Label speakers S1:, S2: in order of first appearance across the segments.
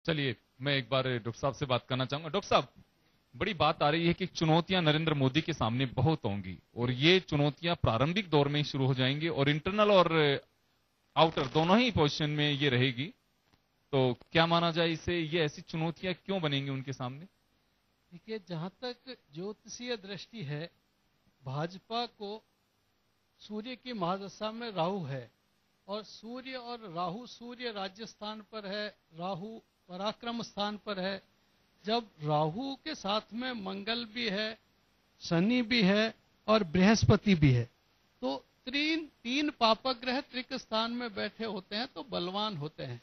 S1: चलिए, मैं एक बार डॉक्टर साहब से बात करना चाहूंगा। डॉक्टर साहब, बड़ी बात आ रही है कि चुनौतियां नरेंद्र मोदी के सामने बहुत होंगी और ये चुनौतियां प्रारंभिक दौर में ही शुरू हो जाएंगी और इंटरनल और आउटर दोनों ही पोजीशन में ये रहेगी। तो क्या माना जाए इसे, ये ऐसी चुनौतियां क्यों बनेंगी उनके सामने?
S2: देखिए, जहां तक ज्योतिषीय दृष्टि है, भाजपा को सूर्य की महादशा में राहु है और सूर्य और राहु, सूर्य राज्य स्थान पर है, राहु पराक्रम स्थान पर है। जब राहु के साथ में मंगल भी है, शनि भी है और बृहस्पति भी है, तो तीन पापक ग्रह त्रिक स्थान में बैठे होते हैं तो बलवान होते हैं।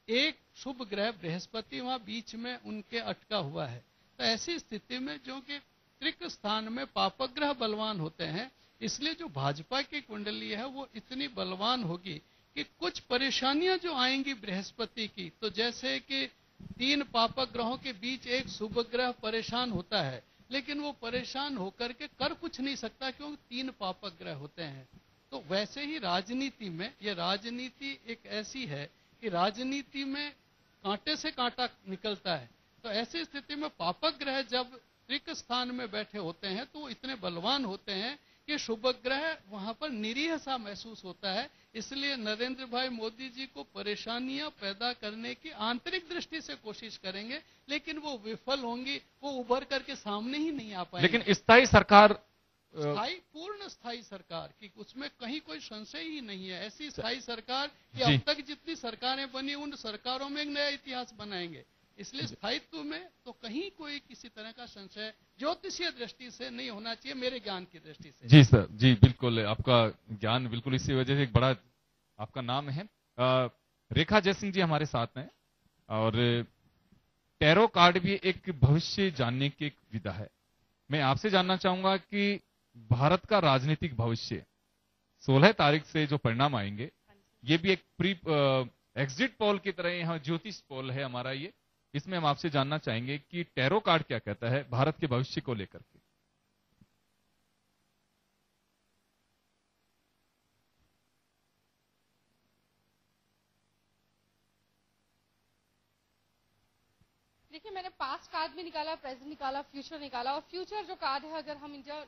S2: एक शुभ ग्रह बृहस्पति वहां बीच में उनके अटका हुआ है। तो ऐसी स्थिति में जो कि त्रिक स्थान में पापक ग्रह बलवान होते हैं, इसलिए जो भाजपा की कुंडली है वो इतनी बलवान होगी कि कुछ परेशानियां जो आएंगी बृहस्पति की, तो जैसे कि तीन पापक ग्रहों के बीच एक शुभ ग्रह परेशान होता है, लेकिन वो परेशान होकर के कर कुछ नहीं सकता क्योंकि तीन पापक ग्रह होते हैं। तो वैसे ही राजनीति में, ये राजनीति एक ऐसी है कि राजनीति में कांटे से कांटा निकलता है। तो ऐसी स्थिति में पापक ग्रह जब त्रिक स्थान में बैठे होते हैं तो वो इतने बलवान होते हैं कि शुभ ग्रह वहां पर निरीह सा महसूस होता है। इसलिए नरेंद्र भाई मोदी जी को परेशानियां पैदा करने की आंतरिक दृष्टि से कोशिश करेंगे, लेकिन वो विफल होंगी, वो उभर करके सामने ही नहीं आ पाएंगे।
S1: लेकिन स्थायी सरकार,
S2: पूर्ण स्थायी सरकार की उसमें कहीं कोई संशय ही नहीं है। ऐसी स्थायी सरकार कि अब तक जितनी सरकारें बनी उन सरकारों में एक नया इतिहास बनाएंगे। इसलिए स्थायित्व में तो कहीं कोई किसी तरह का संशय ज्योतिषीय दृष्टि से नहीं होना चाहिए, मेरे ज्ञान की दृष्टि से।
S1: जी सर, जी बिल्कुल, आपका ज्ञान बिल्कुल इसी वजह से एक बड़ा आपका नाम है। रेखा जयसिंह जी हमारे साथ हैं और टैरो कार्ड भी एक भविष्य जानने की एक विधा है। मैं आपसे जानना चाहूंगा कि भारत का राजनीतिक भविष्य 16 तारीख से जो परिणाम आएंगे, ये भी एक प्री एग्जिट पोल की तरह यहाँ ज्योतिष पोल है हमारा ये। इसमें हम आपसे जानना चाहेंगे कि टैरो कार्ड क्या कहता है भारत के भविष्य को लेकर के।
S3: देखिए, मैंने पास्ट कार्ड भी निकाला, प्रेजेंट निकाला, फ्यूचर निकाला। और फ्यूचर जो कार्ड है, अगर हम इंडिया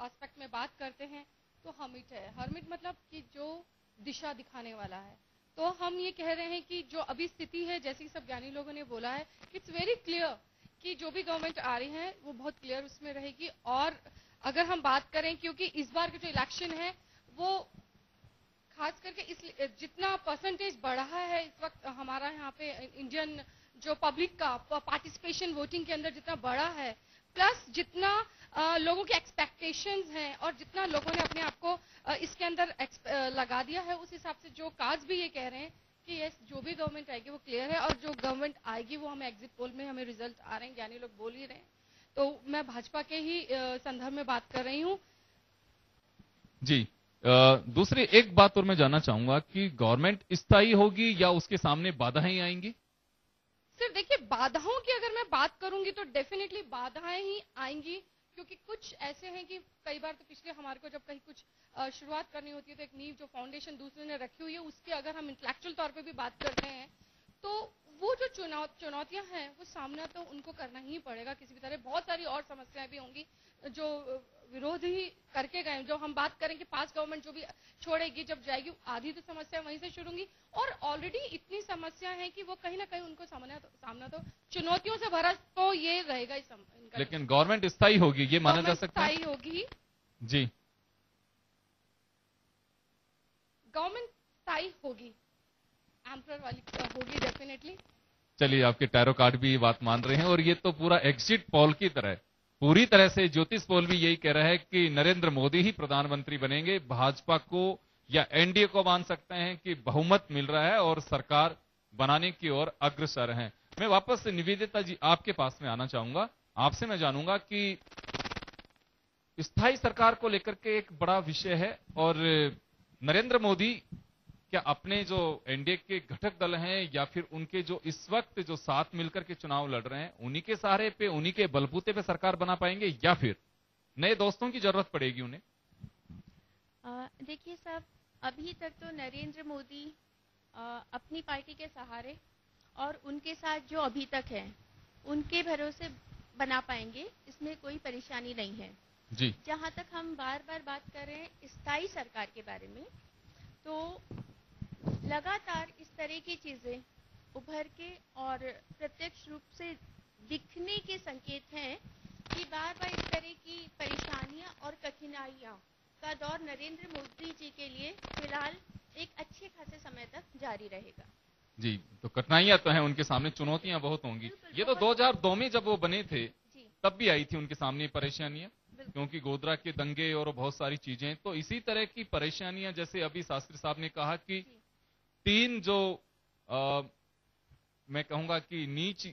S3: एस्पेक्ट में बात करते हैं तो हर्मिट है। हर्मिट मतलब कि जो दिशा दिखाने वाला है। तो हम ये कह रहे हैं कि जो अभी स्थिति है, जैसे कि सब ज्ञानी लोगों ने बोला है, इट्स वेरी क्लियर कि जो भी गवर्नमेंट आ रही है वो बहुत क्लियर उसमें रहेगी। और अगर हम बात करें, क्योंकि इस बार के जो इलेक्शन है वो खास करके इस जितना परसेंटेज बढ़ा है इस वक्त हमारा यहाँ पे इंडियन जो पब्लिक का पार्टिसिपेशन वोटिंग के अंदर जितना बढ़ा है, प्लस जितना लोगों के एक्सपेक्टेशंस हैं और जितना लोगों ने अपने आप को इसके अंदर लगा दिया है, उस हिसाब से जो कार्ड्स भी ये कह रहे हैं कि यस, जो भी गवर्नमेंट आएगी वो क्लियर है। और जो गवर्नमेंट आएगी वो हमें एग्जिट पोल में हमें रिजल्ट आ रहे हैं, ज्ञानी लोग बोल ही रहे हैं। तो मैं भाजपा के ही संदर्भ में बात कर रही हूँ।
S1: जी, दूसरी एक बात और मैं जानना चाहूंगा कि गवर्नमेंट स्थायी होगी या उसके सामने बाधाएं आएंगी?
S3: सर देखिए, बाधाओं की अगर मैं बात करूंगी तो डेफिनेटली बाधाएं ही आएंगी, क्योंकि कुछ ऐसे हैं कि कई बार तो पिछले हमारे को जब कहीं कुछ शुरुआत करनी होती है तो एक नींव जो फाउंडेशन दूसरे ने रखी हुई है, उसकी अगर हम इंटेलेक्चुअल तौर पे भी बात करते हैं तो वो जो चुनौतियां हैं वो सामना तो उनको करना ही पड़ेगा किसी भी तरह। बहुत सारी और समस्याएं भी होंगी जो विरोध ही करके गए। जो हम बात करें कि पास गवर्नमेंट जो भी छोड़ेगी, जब जाएगी, आधी तो समस्या वहीं से शुरू होंगी। और ऑलरेडी इतनी समस्या है कि वो कहीं ना कहीं उनको सामना तो चुनौतियों से भरा तो ये रहेगा ही।
S1: लेकिन गवर्नमेंट स्थायी होगी, ये माना जा सकता है?
S3: स्थायी होगी
S1: जी,
S3: गवर्नमेंट स्थायी होगी, एम्परर वाली होगी डेफिनेटली।
S1: चलिए, आपके टैरो कार्ड भी बात मान रहे हैं और ये तो पूरा एग्जिट पोल की तरह, पूरी तरह से ज्योतिष पोल भी यही कह रहा है कि नरेंद्र मोदी ही प्रधानमंत्री बनेंगे। भाजपा को या एनडीए को मान सकते हैं कि बहुमत मिल रहा है और सरकार बनाने की ओर अग्रसर हैं। मैं वापस से निवेदिता जी आपके पास में आना चाहूंगा। आपसे मैं जानूंगा कि स्थायी सरकार को लेकर के एक बड़ा विषय है और नरेंद्र मोदी क्या अपने जो एनडीए के घटक दल हैं या फिर उनके जो इस वक्त जो साथ मिलकर के चुनाव लड़ रहे हैं, उन्हीं के सहारे पे, उन्हीं के बलबूते पे सरकार बना पाएंगे या फिर नए दोस्तों की जरूरत पड़ेगी उन्हें?
S4: देखिए साहब, अभी तक तो नरेंद्र मोदी अपनी पार्टी के सहारे और उनके साथ जो अभी तक है उनके भरोसे बना पाएंगे, इसमें कोई परेशानी नहीं है
S1: जी।
S4: जहां तक हम बार बार बात कर रहे हैं स्थायी सरकार के बारे में, तो लगातार इस तरह की चीजें उभर के और प्रत्यक्ष रूप से दिखने के संकेत हैं कि बार बार इस तरह की परेशानियां और कठिनाइयां का दौर नरेंद्र मोदी जी के लिए फिलहाल एक अच्छे खासे समय तक जारी रहेगा।
S1: जी, तो कठिनाइयां तो हैं उनके सामने, चुनौतियां बहुत होंगी। ये तो 2002 में जब वो बने थे तब भी आई थी उनके सामने परेशानियां, क्योंकि गोधरा के दंगे और बहुत सारी चीजें। तो इसी तरह की परेशानियां, जैसे अभी शास्त्री साहब ने कहा कि तीन जो मैं कहूंगा कि नीच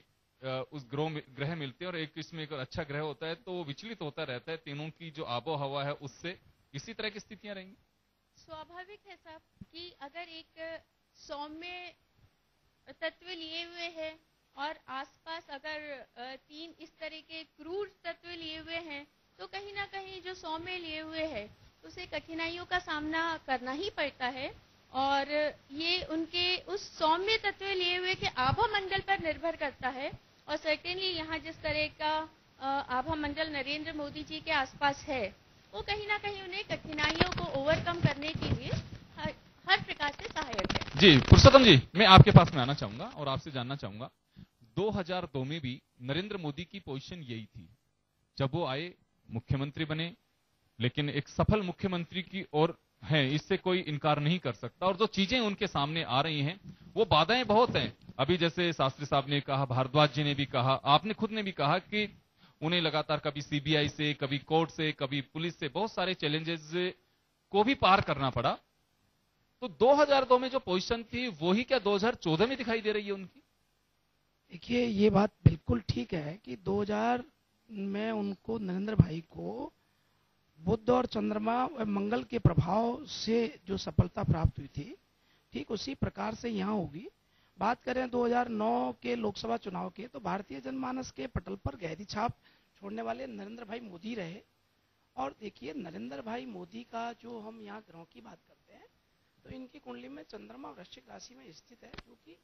S1: उस ग्रह मिलते हैं और एक इसमें एक अच्छा ग्रह होता है, तो वो विचलित होता रहता है। तीनों की जो आबो हवा है उससे इसी तरह की स्थितियां रहेंगी।
S4: स्वाभाविक है साहब कि अगर एक सौम्य तत्व लिए हुए हैं और आसपास अगर तीन इस तरह के क्रूर तत्व लिए हुए हैं, तो कहीं ना कहीं जो सौम्य लिए हुए है उसे कठिनाइयों का सामना करना ही पड़ता है। और ये उनके उस सौम्य तत्व लिए हुए के आभा मंडल पर निर्भर करता है। और सर्टेनली यहाँ जिस तरह का आभा मंडल नरेंद्र मोदी जी के आसपास है, वो कहीं ना कहीं उन्हें कठिनाइयों को ओवरकम करने के लिए हर प्रकार से सहायक है।
S1: जी, पुरुषोत्तम जी, मैं आपके पास में आना चाहूंगा और आपसे जानना चाहूंगा, 2002 में भी नरेंद्र मोदी की पोजीशन यही थी। जब वो आए, मुख्यमंत्री बने, लेकिन एक सफल मुख्यमंत्री की ओर हैं, इससे कोई इनकार नहीं कर सकता। और जो चीजें उनके सामने आ रही हैं, वो बाधाएं बहुत हैं। अभी जैसे शास्त्री साहब ने कहा, भारद्वाज जी ने भी कहा, आपने खुद ने भी कहा कि उन्हें लगातार कभी सीबीआई से, कभी कोर्ट से, कभी पुलिस से बहुत सारे चैलेंजेस को भी पार करना पड़ा। तो 2002 में जो पोजीशन थी वही क्या 2014 में दिखाई दे रही है उनकी?
S5: देखिए, ये बात बिल्कुल ठीक है कि 2000 में उनको, नरेंद्र भाई को, बुध और चंद्रमा व मंगल के प्रभाव से जो सफलता प्राप्त हुई थी, ठीक उसी प्रकार से यहाँ होगी। बात करें 2009 के लोकसभा चुनाव के, तो भारतीय जनमानस के पटल पर गहरी छाप छोड़ने वाले नरेंद्र भाई मोदी रहे। और देखिए, नरेंद्र भाई मोदी का जो हम यहाँ ग्रहों की बात करते हैं, तो इनकी कुंडली में चंद्रमा वृश्चिक राशि में स्थित है, क्योंकि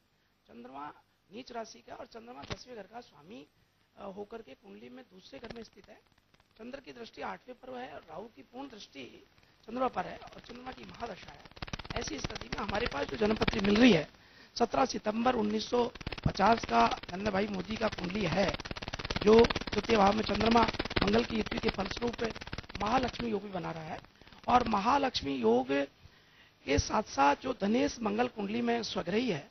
S5: चंद्रमा नीच राशि का और चंद्रमा 10वें घर का स्वामी होकर के कुंडली में दूसरे घर में स्थित है। चंद्र की दृष्टि 8वें पर है और राहु की पूर्ण दृष्टि चंद्रमा पर है और चंद्रमा की महादशा है। ऐसी स्थिति में हमारे पास जो जन्मपत्री मिल रही है, 17 सितंबर 1950 का नरेंद्र भाई मोदी का कुंडली है, जो तृतीय भाव में चंद्रमा मंगल की युति के फलस्वरूप महालक्ष्मी योग भी बना रहा है। और महालक्ष्मी योग के साथ साथ जो धनेश मंगल कुंडली में स्वग्रही है,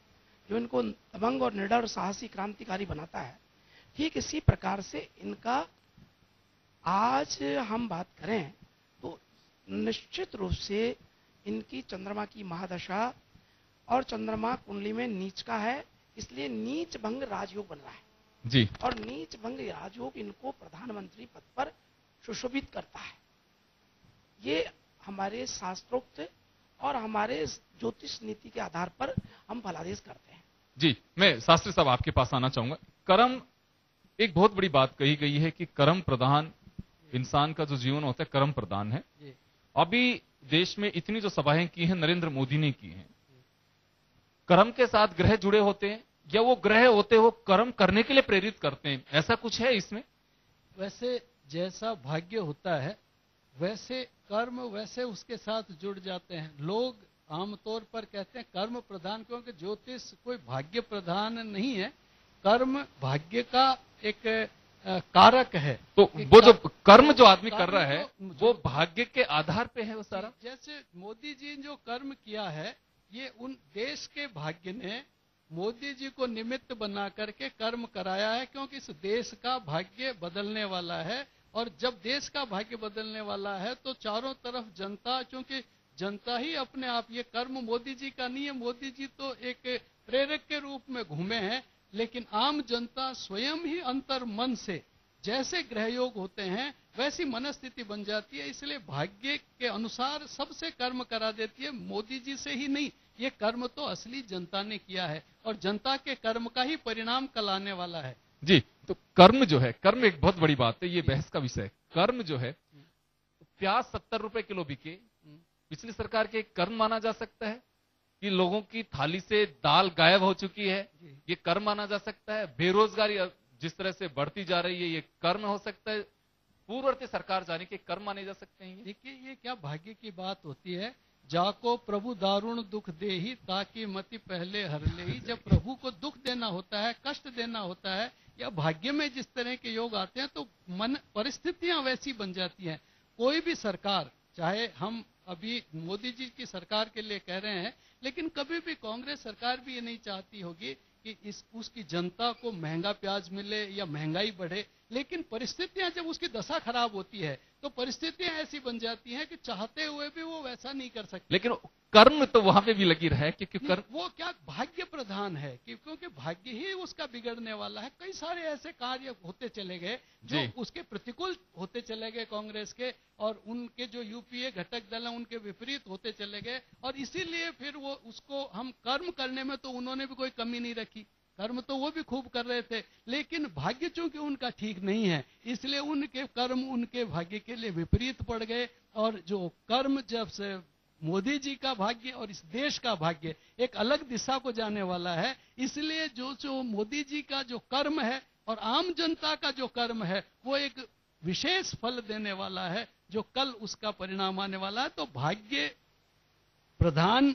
S5: जो इनको दबंग और निडर और साहसी क्रांतिकारी बनाता है, ठीक इसी प्रकार से इनका आज हम बात करें तो निश्चित रूप से इनकी चंद्रमा की महादशा और चंद्रमा कुंडली में नीच का है, इसलिए नीच भंग राजयोग बन रहा है
S1: जी।
S5: और नीच भंग राजयोग इनको प्रधानमंत्री पद पर सुशोभित करता है। ये हमारे शास्त्रोक्त और हमारे ज्योतिष नीति के आधार पर हम फलादेश करते हैं।
S1: जी, मैं शास्त्री साहब आपके पास आना चाहूंगा। कर्म, एक बहुत बड़ी बात कही गई है कि कर्म प्रधान इंसान का जो जीवन होता है कर्म प्रधान है। अभी देश में इतनी जो सभाएं की हैं नरेंद्र मोदी ने की हैं, कर्म के साथ ग्रह जुड़े होते हैं या वो ग्रह होते वो कर्म करने के लिए प्रेरित करते हैं, ऐसा कुछ है इसमें?
S2: वैसे जैसा भाग्य होता है वैसे कर्म वैसे उसके साथ जुड़ जाते हैं। लोग आमतौर पर कहते हैं कर्म प्रधान, क्योंकि ज्योतिष कोई भाग्य प्रधान नहीं है, कर्म भाग्य का एक कारक है।
S1: तो वो जो कर्म जो आदमी कर रहा है वो भाग्य के आधार पे है वो सारा।
S2: जैसे मोदी जी जो कर्म किया है, ये उन देश के भाग्य ने मोदी जी को निमित्त बना करके कर्म कराया है, क्योंकि इस देश का भाग्य बदलने वाला है। और जब देश का भाग्य बदलने वाला है तो चारों तरफ जनता, क्योंकि जनता ही अपने आप, ये कर्म मोदी जी का नहीं है, मोदी जी तो एक प्रेरक के रूप में घूमे हैं, लेकिन आम जनता स्वयं ही अंतर मन से जैसे ग्रह योग होते हैं वैसी मनस्थिति बन जाती है। इसलिए भाग्य के अनुसार सबसे कर्म करा देती है, मोदी जी से ही नहीं। ये कर्म तो असली जनता ने किया है और जनता के कर्म का ही परिणाम कल आने वाला है।
S1: जी, तो कर्म जो है, कर्म एक बहुत बड़ी बात है, ये बहस का विषय है। कर्म जो है, प्याज 70 रुपए किलो बिके, पिछली सरकार के कर्म माना जा सकता है कि लोगों की थाली से दाल गायब हो चुकी है, ये कर्म माना जा सकता है? बेरोजगारी जिस तरह से बढ़ती जा रही है, ये कर्म हो सकता है? पूर्ववर्ती सरकार जाने के कर्म माने जा सकते हैं?
S2: देखिए, ये क्या भाग्य की बात होती है। जाको प्रभु दारुण दुख देही ताकि मति पहले हर लेही। जब प्रभु को दुख देना होता है, कष्ट देना होता है, या भाग्य में जिस तरह के योग आते हैं, तो मन परिस्थितियां वैसी बन जाती हैं। कोई भी सरकार, चाहे हम अभी मोदी जी की सरकार के लिए कह रहे हैं, लेकिन कभी भी कांग्रेस सरकार भी ये नहीं चाहती होगी कि उसकी जनता को महंगा प्याज मिले या महंगाई बढ़े। लेकिन परिस्थितियां जब उसकी दशा खराब होती है, तो परिस्थितियां ऐसी बन जाती हैं कि चाहते हुए भी वो वैसा नहीं कर सकते।
S1: लेकिन कर्म तो वहां पे भी लगी रहा है, क्योंकि कर्म
S2: वो क्या भाग्य प्रधान है, क्योंकि भाग्य ही उसका बिगड़ने वाला है। कई सारे ऐसे कार्य होते चले गए जो उसके प्रतिकूल होते चले गए कांग्रेस के, और उनके जो यूपीए घटक दल हैं उनके विपरीत होते चले गए। और इसीलिए फिर वो उसको हम कर्म करने में तो उन्होंने भी कोई कमी नहीं रखी, कर्म तो वो भी खूब कर रहे थे, लेकिन भाग्य चूंकि उनका ठीक नहीं है, इसलिए उनके कर्म उनके भाग्य के लिए विपरीत पड़ गए। और जो कर्म, जब से मोदी जी का भाग्य और इस देश का भाग्य एक अलग दिशा को जाने वाला है, इसलिए जो मोदी जी का जो कर्म है और आम जनता का जो कर्म है, वो एक विशेष फल देने वाला है, जो कल उसका परिणाम आने वाला है। तो भाग्य प्रधान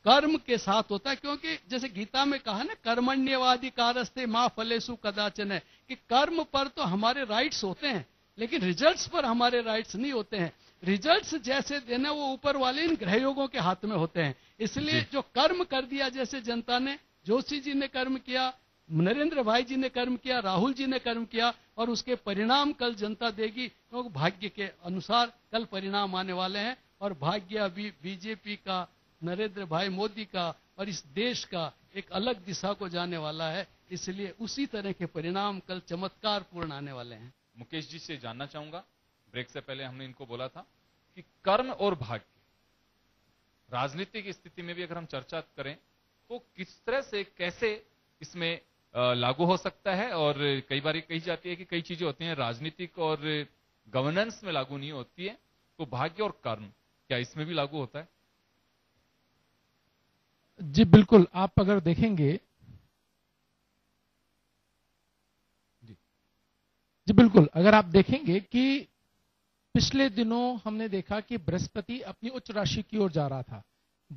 S2: कर्म के साथ होता है, क्योंकि जैसे गीता में कहा ना, कर्मण्यवाधिकारस्ते मां फलेषु कदाचन, है कि कर्म पर तो हमारे राइट्स होते हैं, लेकिन रिजल्ट्स पर हमारे राइट्स नहीं होते हैं। रिजल्ट्स जैसे देना वो ऊपर वाले इन ग्रहयोगों के हाथ में होते हैं। इसलिए जो कर्म कर दिया, जैसे जनता ने, जोशी जी ने कर्म किया, नरेंद्र भाई जी ने कर्म किया, राहुल जी ने कर्म किया, और उसके परिणाम कल जनता देगी, क्योंकि भाग्य के अनुसार कल परिणाम आने वाले हैं। और भाग्य अभी बीजेपी का, नरेंद्र भाई मोदी का और इस देश का एक अलग दिशा को जाने वाला है, इसलिए उसी तरह के परिणाम कल चमत्कार पूर्ण आने वाले हैं।
S1: मुकेश जी से जानना चाहूंगा, ब्रेक से पहले हमने इनको बोला था कि कर्म और भाग्य राजनीतिक स्थिति में भी अगर हम चर्चा करें तो किस तरह से, कैसे इसमें लागू हो सकता है। और कई बार कही जाती है कि कई चीजें होती हैं राजनीतिक और गवर्नेंस में लागू नहीं होती है, तो भाग्य और कर्म क्या इसमें भी लागू होता है?
S6: जी बिल्कुल, आप अगर देखेंगे, जी बिल्कुल, अगर आप देखेंगे कि पिछले दिनों हमने देखा कि बृहस्पति अपनी उच्च राशि की ओर जा रहा था।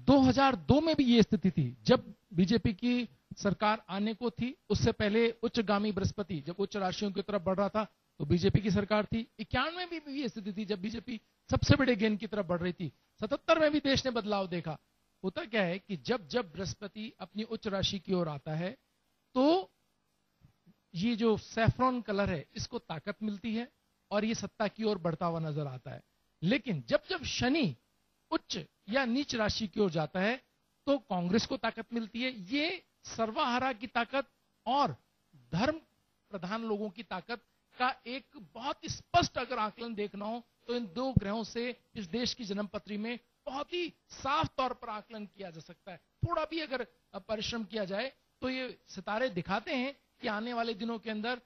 S6: 2002 में भी ये स्थिति थी, जब बीजेपी की सरकार आने को थी, उससे पहले उच्चगामी बृहस्पति जब उच्च राशियों की तरफ बढ़ रहा था तो बीजेपी की सरकार थी। 91 में भी ये स्थिति थी जब बीजेपी सबसे बड़े गेन की तरफ बढ़ रही थी। 77 में भी देश ने बदलाव देखा। होता क्या है कि जब जब बृहस्पति अपनी उच्च राशि की ओर आता है तो ये जो सैफ्रॉन कलर है इसको ताकत मिलती है और ये सत्ता की ओर बढ़ता हुआ नजर आता है। लेकिन जब जब शनि उच्च या नीच राशि की ओर जाता है तो कांग्रेस को ताकत मिलती है। ये सर्वहारा की ताकत और धर्म प्रधान लोगों की ताकत का एक बहुत स्पष्ट अगर आकलन देखना हो तो इन दो ग्रहों से इस देश की जन्मपत्री में बहुत ही साफ तौर पर आकलन किया जा सकता है। थोड़ा भी अगर परिश्रम किया जाए तो ये सितारे दिखाते हैं कि आने वाले दिनों के अंदर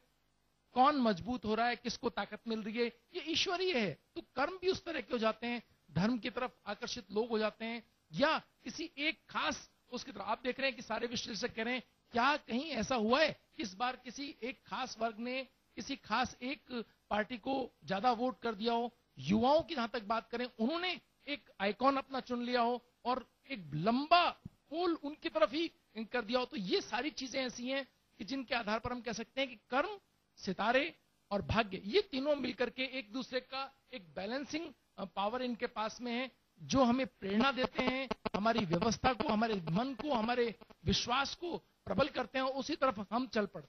S6: कौन मजबूत हो रहा है, किसको ताकत मिल रही है। ये ईश्वरीय है, तो कर्म भी उस तरह के हो जाते हैं, धर्म की तरफ आकर्षित लोग हो जाते हैं या किसी एक खास उसकी तरफ। आप देख रहे हैं कि सारे विश्लेषक कह रहे हैं क्या कहीं ऐसा हुआ है कि इस बार किसी एक खास वर्ग ने किसी खास एक पार्टी को ज्यादा वोट कर दिया हो। युवाओं की जहां तक बात करें, उन्होंने एक आइकॉन अपना चुन लिया हो और एक लंबा पोल उनकी तरफ ही कर दिया हो। तो ये सारी चीजें ऐसी हैं कि जिनके आधार पर हम कह सकते हैं कि कर्म, सितारे और भाग्य, ये तीनों मिलकर के एक दूसरे का एक बैलेंसिंग पावर इनके पास में है, जो हमें प्रेरणा देते हैं, हमारी व्यवस्था को, हमारे मन को, हमारे विश्वास को प्रबल करते हैं और उसी तरफ हम चल पड़ते हैं।